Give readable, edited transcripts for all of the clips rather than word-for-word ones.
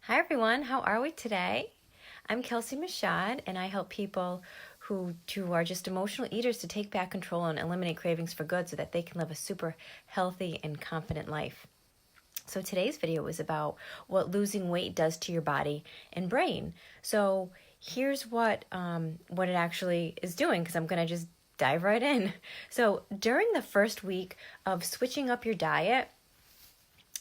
Hi everyone, how are we today? I'm Kelsie Michaud, and I help people who are just emotional eaters to take back control and eliminate cravings for good so that they can live a super healthy and confident life. So today's video is about what losing weight does to your body and brain. So here's what it actually is doing, because I'm gonna just dive right in. So during the first week of switching up your diet,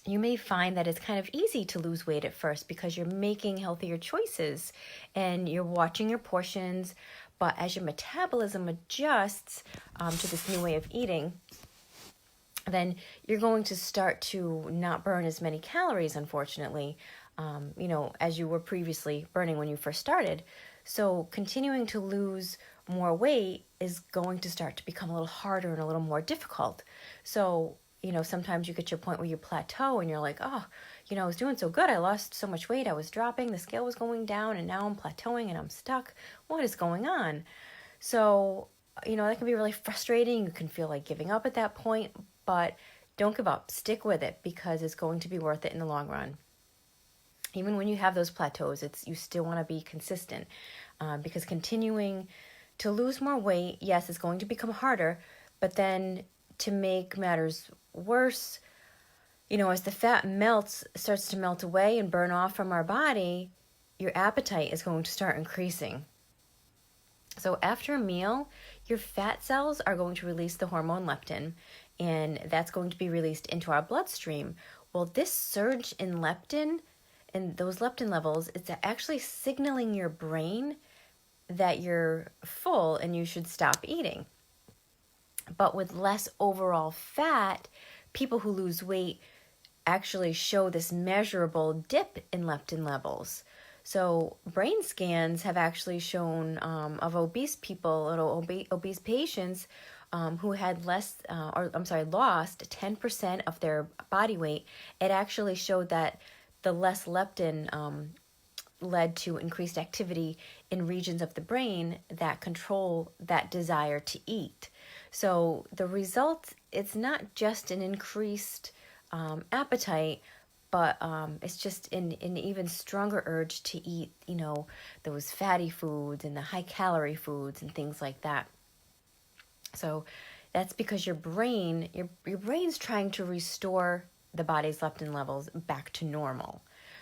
you may find that it's kind of easy to lose weight at first because you're making healthier choices and you're watching your portions. But as your metabolism adjusts to this new way of eating, then you're going to start to not burn as many calories, unfortunately, as you were previously burning when you first started. So continuing to lose more weight is going to start to become a little harder and a little more difficult. So, sometimes you get to a point where you plateau and you're like, oh, I was doing so good. I lost so much weight. I was dropping. The scale was going down, and now I'm plateauing and I'm stuck. What is going on? So, that can be really frustrating. You can feel like giving up at that point, but don't give up. Stick with it because it's going to be worth it in the long run. Even when you have those plateaus, you still want to be consistent because continuing to lose more weight, yes, it's going to become harder, but then to make matters worse, as the fat starts to melt away and burn off from our body, your appetite is going to start increasing. So after a meal, your fat cells are going to release the hormone leptin, and that's going to be released into our bloodstream. Well, this surge in leptin and those leptin levels, it's actually signaling your brain that you're full and you should stop eating. But with less overall fat, people who lose weight actually show this measurable dip in leptin levels. So brain scans have actually shown of obese people, obese patients who had lost 10% of their body weight. It actually showed that the less leptin led to increased activity in regions of the brain that control that desire to eat. So the result, it's not just an increased appetite, but it's just an even stronger urge to eat, those fatty foods and the high calorie foods and things like that. So that's because your brain's trying to restore the body's leptin levels back to normal.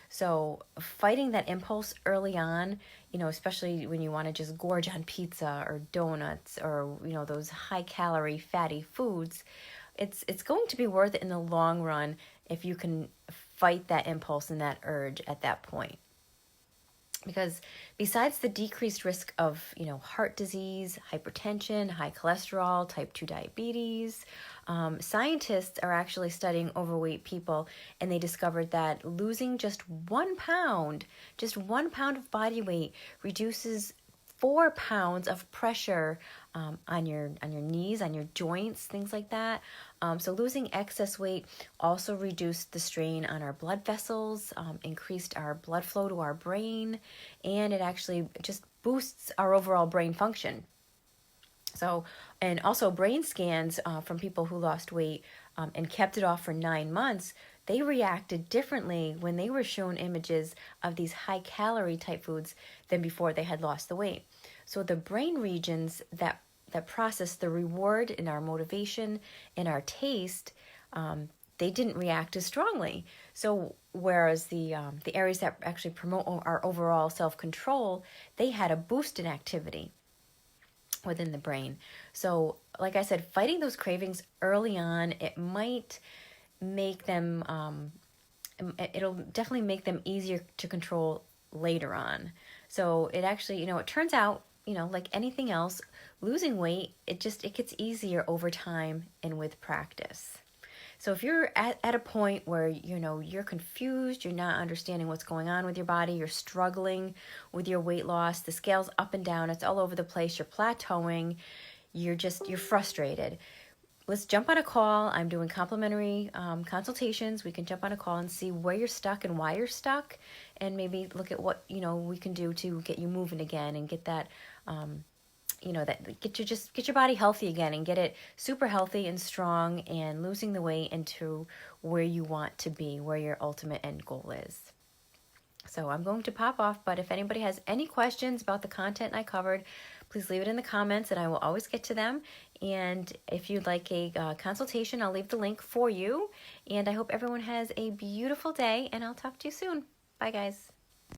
So fighting that impulse early on, especially when you want to just gorge on pizza or donuts or, those high calorie fatty foods, it's going to be worth it in the long run if you can fight that impulse and that urge at that point. Because besides the decreased risk of, heart disease, hypertension, high cholesterol, type 2 diabetes, scientists are actually studying overweight people, and they discovered that losing just 1 pound of body weight reduces 4 pounds of pressure on your knees, on your joints, things like that. So losing excess weight also reduced the strain on our blood vessels, increased our blood flow to our brain, and it actually just boosts our overall brain function. So, and also brain scans from people who lost weight and kept it off for 9 months, they reacted differently when they were shown images of these high calorie type foods than before they had lost the weight. So the brain regions that process the reward and our motivation and our taste, they didn't react as strongly. So whereas the areas that actually promote our overall self-control, they had a boost in activity within the brain. So like I said, fighting those cravings early on, it might make them, it'll definitely make them easier to control later on. So it actually, it turns out, like anything else, losing weight, it gets easier over time and with practice. So if you're at a point where, you're confused, you're not understanding what's going on with your body, you're struggling with your weight loss, the scale's up and down, it's all over the place, you're plateauing, you're frustrated, let's jump on a call. I'm doing complimentary consultations. We can jump on a call and see where you're stuck and why you're stuck, and maybe look at what, we can do to get you moving again and get that, get your body healthy again and get it super healthy and strong and losing the weight into where you want to be, where your ultimate end goal is. So I'm going to pop off, but if anybody has any questions about the content I covered, please leave it in the comments and I will always get to them. And if you'd like a consultation, I'll leave the link for you. And I hope everyone has a beautiful day, and I'll talk to you soon. Bye, guys.